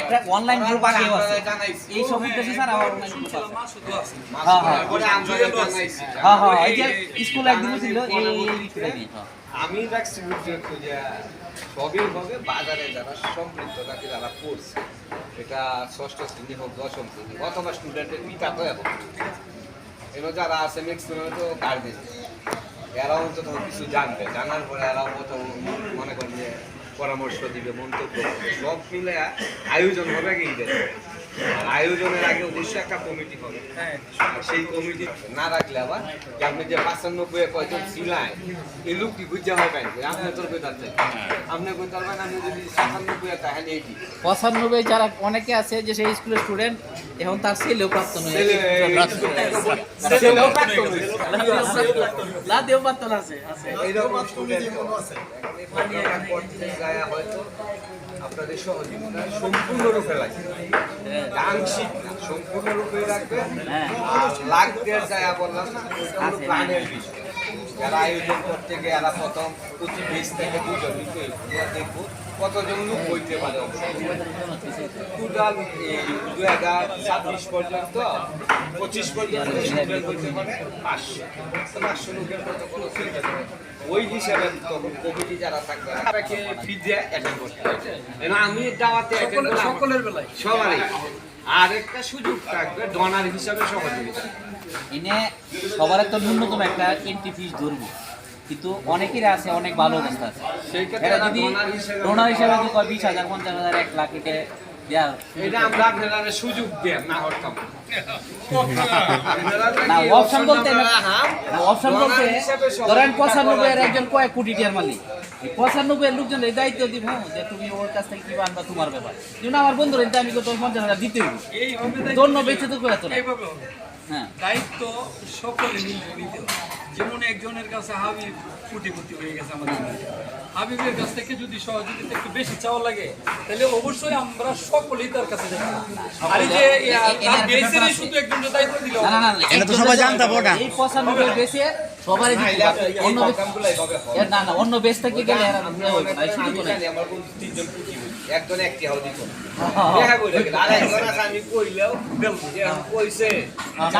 একটা online group আগেও আছে এই সব উদ্দেশ্যে স্যার আমার অনলাইন গ্রুপ আছে হ্যাঁ হ্যাঁ এই যে স্কুল একদিনও ছিল এই বিষয়টা নিয়ে আমি রাখছি বুঝতে যে সবই হবে বাজারে যারা সম্পৃক্ত তাকে যারা পড়ছে এটা ষষ্ঠ শ্রেণী হোক দশম শ্রেণী অথবা স্টুডেন্টের পিতা তো এখন এগুলো যারা আছে ম্যাক্সিমাম তো গার্জেন এরাও অন্তত কিছু জানবে জানার পরে এরাও কত মনে করেন যে পরামর্শ দিবে মন্তব্য করবে সব মিলে আয়োজন হবে কি আয়োজনের আগে অবশ্যই একটা কমিটি হবে সেই কমিটি না রাখলে আবার আপনি যে 95 কয়জন ছিলেন এই লোকটি বুঝতে হবে আপনি তোর বেতার চাই আপনি কই পারবেন আপনি যদি 97 কাহিনী এইটি 95 যারা অনেকে আছে যে সেই স্কুলের স্টুডেন্ট এখন তার ছেলেও প্রাপ্ত নয় ছেলেও প্রাপ্ত লাদেও প্রাপ্ত আছে এইরকম স্টুডেন্ট আছে হয়তো আপনাদের সহযোগিতা সম্পূর্ণরূপে লাগবে আংশিক না সম্পূর্ণরূপে রাখবে আর লাখ দেড় জায়গা বললাম না ওইটা প্ল্যানের বিষয় যারা আয়োজন করতে গিয়ে এরা প্রথম প্রতি 20 থেকে 2 জন দেখবো কতজন লোক হইতে পারে টোটাল 2026 পর্যন্ত 25 পর্যন্ত হইতে পারে 500 লোকের মতো কোনো চিন্তা নেই ওই হিসাবে তখন কমিটি যারা থাকবে তারাকে ফি দিয়ে অ্যাটেন্ড করতে হবে আমি দাওয়াতে সকলের বেলায় সবারই আর একটা সুযোগ থাকবে ডোনার হিসাবে সহযোগিতা এনে সবার একটা ন্যূনতম একটা এন্ট্রি ফিস ধরবো কিন্তু অনেকের আছে অনেক ভালো অবস্থা আছে সেই ক্ষেত্রে যদি ডোনার হিসাবে যদি 20,000 50,000 1 লাখ এটা দেওয়ার এটা আমরা আপনারা সুযোগ দেন না হরতাম না অপশন বলতে না অপশন বলতে ধরেন 95 এর একজন কয়েক কোটি টাকার মালিক এই 95 এর লোকজন এই দায়িত্ব দিব যে তুমি ওর কাছ থেকে কি আনবা তোমার ব্যাপার যেন আমার বন্ধুরা আমি তো 50,000 দিতে হবে এই হবে দন্য বেঁচে তো করে তো হ্যাঁ দায়িত্ব সকলে নিতে হবে যেমন একজনের কাছে হাবিব কোটিপতি হয়ে গেছে আমাদের হাবিবের কাছ থেকে যদি সহযোগিতা একটু বেশি চাওয়া লাগে তাহলে অবশ্যই আমরা সকলেই তার কাছে যাব আর এই যে বেসেরই শুধু একজনের দায়িত্ব দিল না না এটা তো সবাই জানতা বড়া এই 95 বেসে সবারই অন্য না না অন্য বেস থেকে গেলে এরা হবে না শুধু বলে আমার বন্ধু তিনজন কোটি একজন একটি হাও দিত দেখা কইলে আরে একজন আছে আমি কইলেও যে কইছে আচ্ছা